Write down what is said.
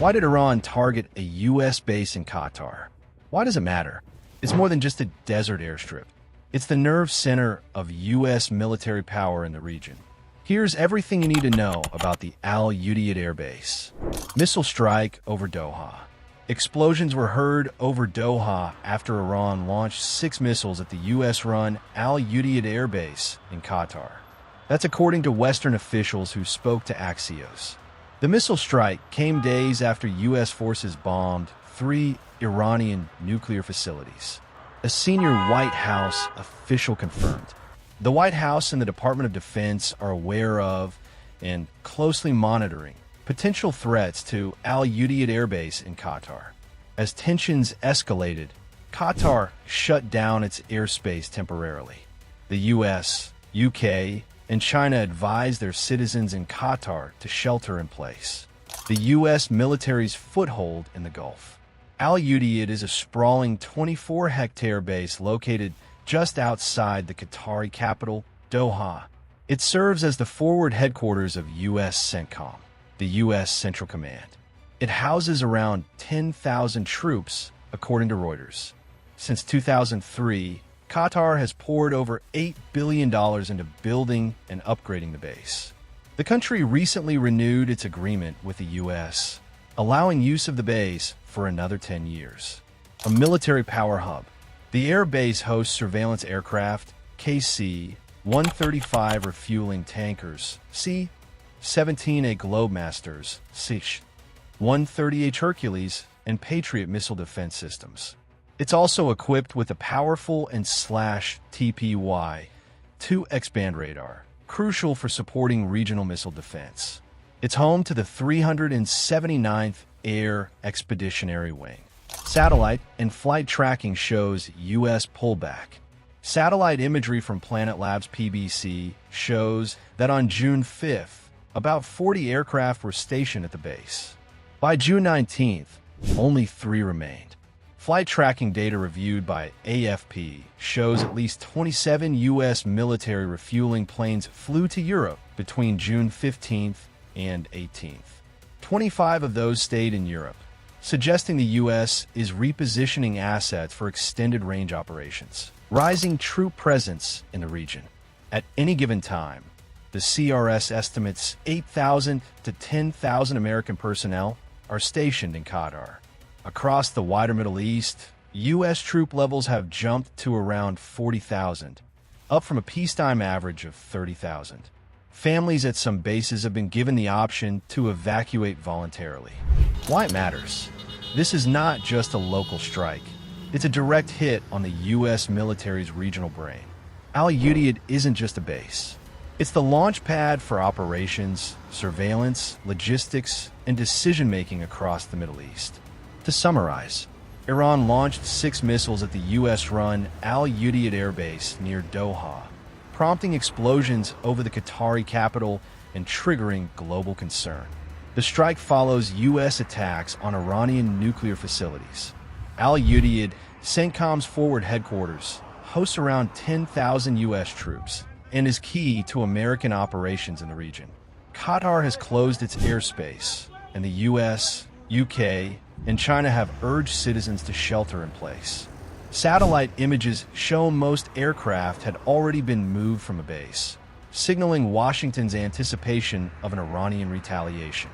Why did Iran target a U.S. base in Qatar? Why does it matter? It's more than just a desert airstrip. It's the nerve center of U.S. military power in the region. Here's everything you need to know about the Udeid Air Base. Missile strike over Doha. Explosions were heard over Doha after Iran launched 6 missiles at the U.S.-run Udeid Air Base in Qatar. That's according to Western officials who spoke to Axios. The missile strike came days after U.S. forces bombed 3 Iranian nuclear facilities. A senior White House official confirmed. The White House and the Department of Defense are aware of and closely monitoring potential threats to Udeid Air Base in Qatar. As tensions escalated, Qatar shut down its airspace temporarily. The U.S., UK, and China advised their citizens in Qatar to shelter in place. The U.S. military's foothold in the Gulf. Udeid is a sprawling 24-hectare base located just outside the Qatari capital, Doha. It serves as the forward headquarters of U.S. CENTCOM, the U.S. Central Command. It houses around 10,000 troops, according to Reuters. Since 2003, Qatar has poured over $8 billion into building and upgrading the base. The country recently renewed its agreement with the U.S., allowing use of the base for another 10 years. A military power hub, the air base hosts surveillance aircraft, KC-135 refueling tankers, C-17A Globemasters, SH-130H Hercules, and Patriot missile defense systems. It's also equipped with a powerful and TPY-2 X-band radar, crucial for supporting regional missile defense. It's home to the 379th Air Expeditionary Wing. Satellite and flight tracking shows U.S. pullback. Satellite imagery from Planet Labs PBC shows that on June 5th, about 40 aircraft were stationed at the base. By June 19th, only 3 remained. Flight tracking data reviewed by AFP shows at least 27 U.S. military refueling planes flew to Europe between June 15th and 18th. 25 of those stayed in Europe, suggesting the U.S. is repositioning assets for extended range operations. Rising troop presence in the region. At any given time, the CRS estimates 8,000 to 10,000 American personnel are stationed in Qatar. Across the wider Middle East, U.S. troop levels have jumped to around 40,000, up from a peacetime average of 30,000. Families at some bases have been given the option to evacuate voluntarily. Why it matters? This is not just a local strike. It's a direct hit on the U.S. military's regional brain. Udeid isn't just a base. It's the launch pad for operations, surveillance, logistics, and decision-making across the Middle East. To summarize, Iran launched 6 missiles at the U.S.-run Udeid Air Base near Doha, prompting explosions over the Qatari capital and triggering global concern. The strike follows U.S. attacks on Iranian nuclear facilities. Udeid, CENTCOM's forward headquarters, hosts around 10,000 U.S. troops and is key to American operations in the region. Qatar has closed its airspace, and the U.S., UK, and China have urged citizens to shelter in place. Satellite images show most aircraft had already been moved from the base, signaling Washington's anticipation of an Iranian retaliation.